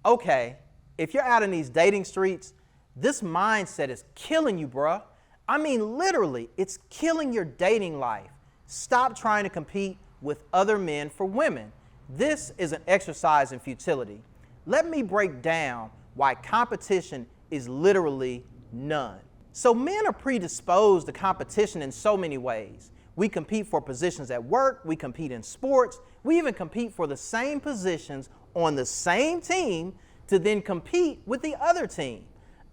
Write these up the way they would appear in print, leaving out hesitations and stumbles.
Okay, if you're out in these dating streets, this mindset is killing you, bruh. I mean, literally, it's killing your dating life. Stop trying to compete with other men for women. This is an exercise in futility. Let me break down why competition is literally none. So men are predisposed to competition in so many ways. We compete for positions at work, we compete in sports, we even compete for the same positions on the same team to then compete with the other team.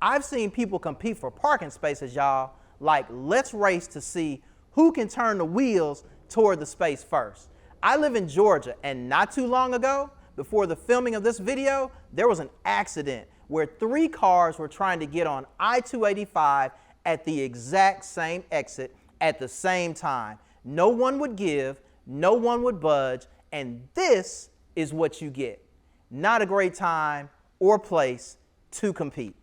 I've seen people compete for parking spaces, y'all, like let's race to see who can turn the wheels toward the space first. I live in Georgia, and not too long ago, before the filming of this video, there was an accident where 3 cars were trying to get on I-285 at the exact same exit at the same time. No one would give, no one would budge, and this is what you get. Not a great time or place to compete.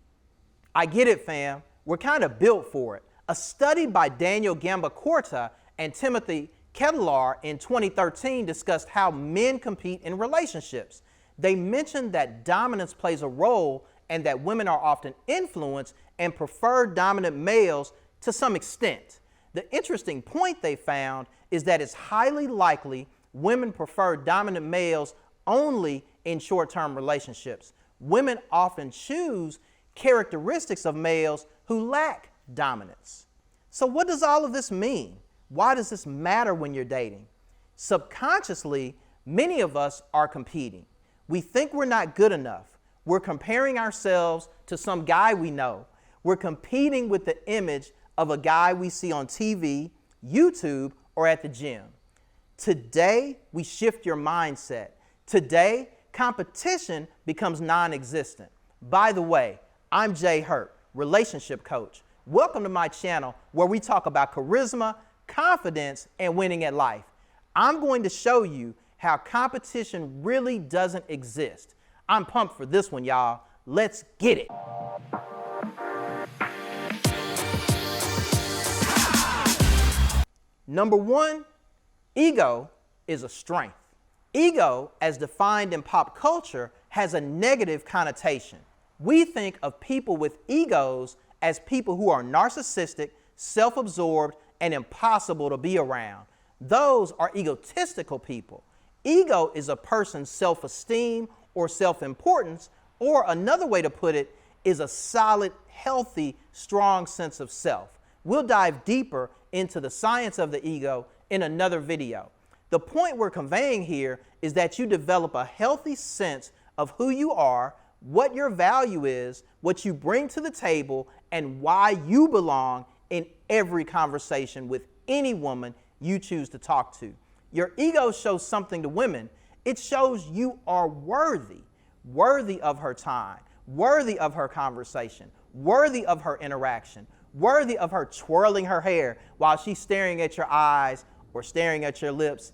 I get it, fam. We're kind of built for it. A study by Daniel Gamba-Corta and Timothy Ketelaar in 2013 discussed how men compete in relationships. They mentioned that dominance plays a role and that women are often influenced and prefer dominant males to some extent. The interesting point they found is that it's highly likely women prefer dominant males only in short-term relationships. Women often choose characteristics of males who lack dominance. So what does all of this mean? Why does this matter when you're dating? Subconsciously, many of us are competing. We think we're not good enough. We're comparing ourselves to some guy we know. We're competing with the image of a guy we see on TV, YouTube, or at the gym. Today, we shift your mindset. Today, competition becomes non-existent. By the way, I'm Jay Hurt, relationship coach. Welcome to my channel where we talk about charisma, confidence, and winning at life. I'm going to show you how competition really doesn't exist. I'm pumped for this one, y'all. Let's get it. Number 1, ego is a strength. Ego, as defined in pop culture, has a negative connotation. We think of people with egos as people who are narcissistic, self-absorbed, and impossible to be around. Those are egotistical people. Ego is a person's self-esteem or self-importance, or another way to put it is a solid, healthy, strong sense of self. We'll dive deeper into the science of the ego in another video. The point we're conveying here is that you develop a healthy sense of who you are, what your value is, what you bring to the table, and why you belong in every conversation with any woman you choose to talk to. Your ego shows something to women. It shows you are worthy of her time, worthy of her conversation, worthy of her interaction, worthy of her twirling her hair while she's staring at your eyes or staring at your lips,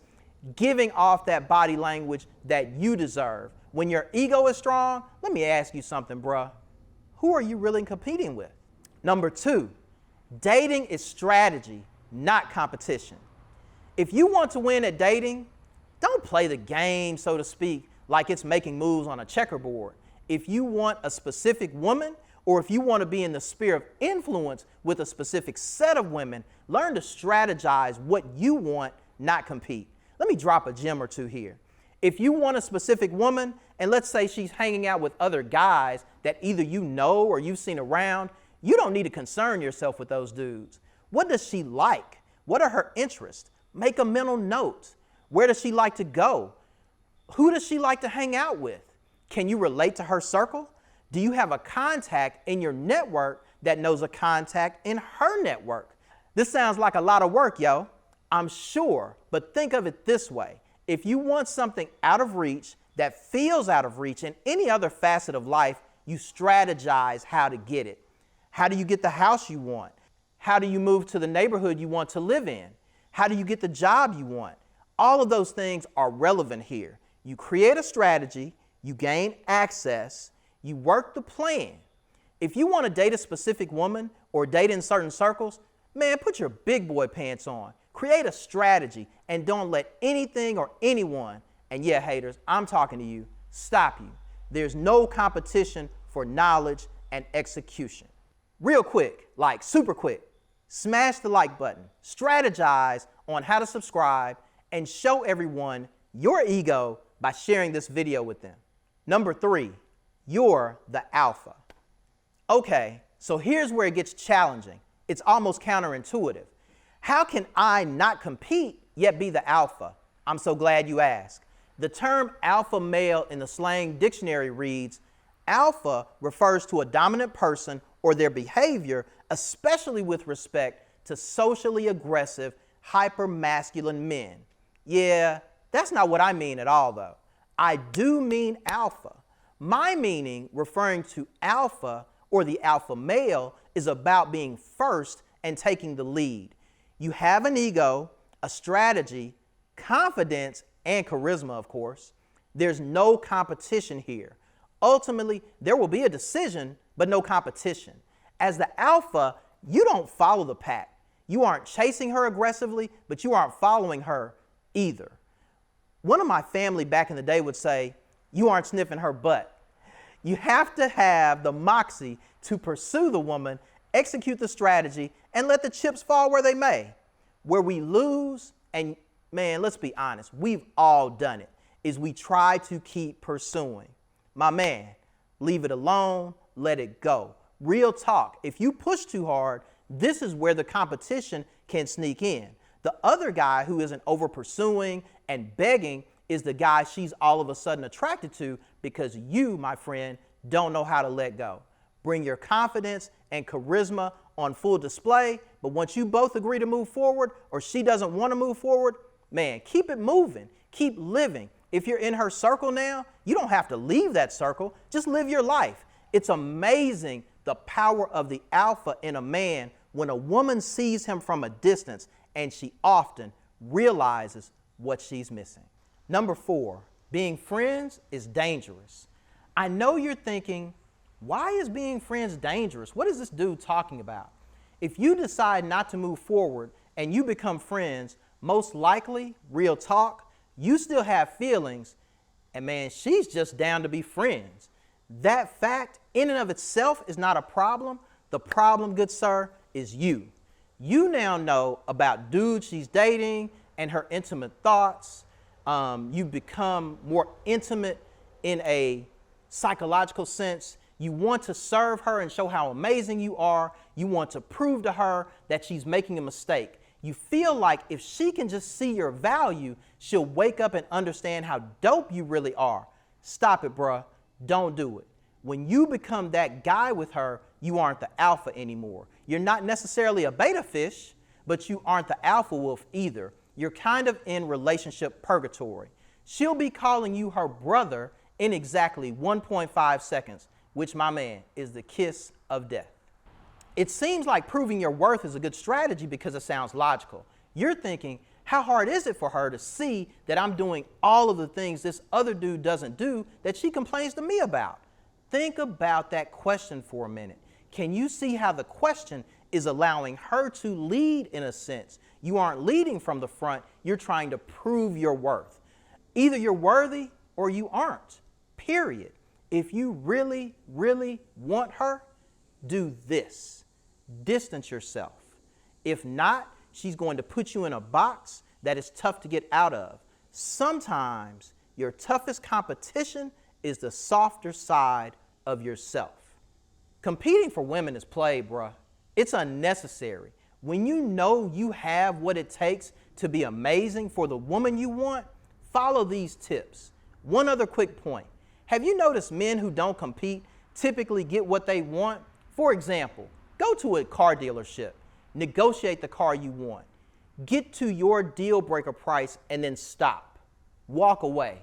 giving off that body language that you deserve. When your ego is strong, let me ask you something, bruh. Who are you really competing with? Number 2, dating is strategy, not competition. If you want to win at dating, don't play the game, so to speak, like it's making moves on a checkerboard. If you want a specific woman, or if you want to be in the sphere of influence with a specific set of women, learn to strategize what you want, not compete. Let me drop a gem or two here. If you want a specific woman, and let's say she's hanging out with other guys that either you know or you've seen around, you don't need to concern yourself with those dudes. What does she like? What are her interests? Make a mental note. Where does she like to go? Who does she like to hang out with? Can you relate to her circle? Do you have a contact in your network that knows a contact in her network? This sounds like a lot of work, yo. I'm sure, but think of it this way. If you want something out of reach that feels out of reach in any other facet of life, you strategize how to get it. How do you get the house you want? How do you move to the neighborhood you want to live in? How do you get the job you want? All of those things are relevant here. You create a strategy, you gain access, you work the plan. If you want to date a specific woman or date in certain circles, man, put your big boy pants on. Create a strategy and don't let anything or anyone, and yeah, haters, I'm talking to you, stop you. There's no competition for knowledge and execution. Real quick, like super quick, smash the like button, strategize on how to subscribe, and show everyone your ego by sharing this video with them. Number 3, you're the alpha. Okay, so here's where it gets challenging. It's almost counterintuitive. How can I not compete yet be the alpha? I'm so glad you asked. The term alpha male in the slang dictionary reads, alpha refers to a dominant person or their behavior, especially with respect to socially aggressive, hypermasculine men. Yeah, that's not what I mean at all, though. I do mean alpha. My meaning, referring to alpha or the alpha male, is about being first and taking the lead. You have an ego, a strategy, confidence, and charisma, of course. There's no competition here. Ultimately, there will be a decision, but no competition. As the alpha, you don't follow the pack. You aren't chasing her aggressively, but you aren't following her either. One of my family back in the day would say, you aren't sniffing her butt. You have to have the moxie to pursue the woman, execute the strategy, and let the chips fall where they may. Where we lose, and man, let's be honest, we've all done it, is we try to keep pursuing. My man, leave it alone, let it go. Real talk, if you push too hard, this is where the competition can sneak in. The other guy who isn't over pursuing and begging is the guy she's all of a sudden attracted to because you, my friend, don't know how to let go. Bring your confidence and charisma on full display, but once you both agree to move forward or she doesn't want to move forward, man, keep it moving, keep living. If you're in her circle now, you don't have to leave that circle, just live your life. It's amazing the power of the alpha in a man when a woman sees him from a distance and she often realizes what she's missing. Number 4, being friends is dangerous. I know you're thinking, why is being friends dangerous? What is this dude talking about? If you decide not to move forward and you become friends, most likely, real talk, you still have feelings, and man, she's just down to be friends. That fact in and of itself is not a problem. The problem, good sir, is you. You now know about dudes she's dating and her intimate thoughts. You become more intimate in a psychological sense. You want to serve her and show how amazing you are. You want to prove to her that she's making a mistake. You feel like if she can just see your value, she'll wake up and understand how dope you really are. Stop it, bruh. Don't do it. When you become that guy with her, you aren't the alpha anymore. You're not necessarily a beta fish, but you aren't the alpha wolf either. You're kind of in relationship purgatory. She'll be calling you her brother in exactly 1.5 seconds, which, my man, is the kiss of death. It seems like proving your worth is a good strategy because it sounds logical. You're thinking, how hard is it for her to see that I'm doing all of the things this other dude doesn't do that she complains to me about? Think about that question for a minute. Can you see how the question is allowing her to lead in a sense? You aren't leading from the front, you're trying to prove your worth. Either you're worthy or you aren't, period. If you really, really want her, do this. Distance yourself. If not, she's going to put you in a box that is tough to get out of. Sometimes your toughest competition is the softer side of yourself. Competing for women is play, bruh. It's unnecessary. When you know you have what it takes to be amazing for the woman you want, follow these tips. One other quick point. Have you noticed men who don't compete typically get what they want? For example, go to a car dealership, negotiate the car you want, get to your deal breaker price and then stop. Walk away.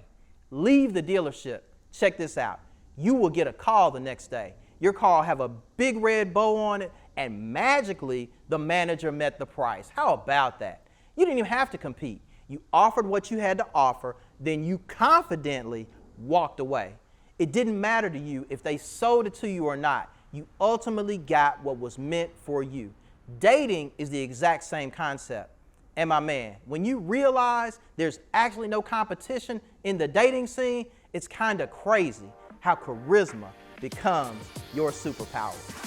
Leave the dealership. Check this out. You will get a call the next day. Your car will have a big red bow on it and magically the manager met the price. How about that? You didn't even have to compete. You offered what you had to offer, then you confidently walked away. It didn't matter to you if they sold it to you or not. You ultimately got what was meant for you. Dating is the exact same concept. And my man, when you realize there's actually no competition in the dating scene, it's kind of crazy. how charisma becomes your superpower.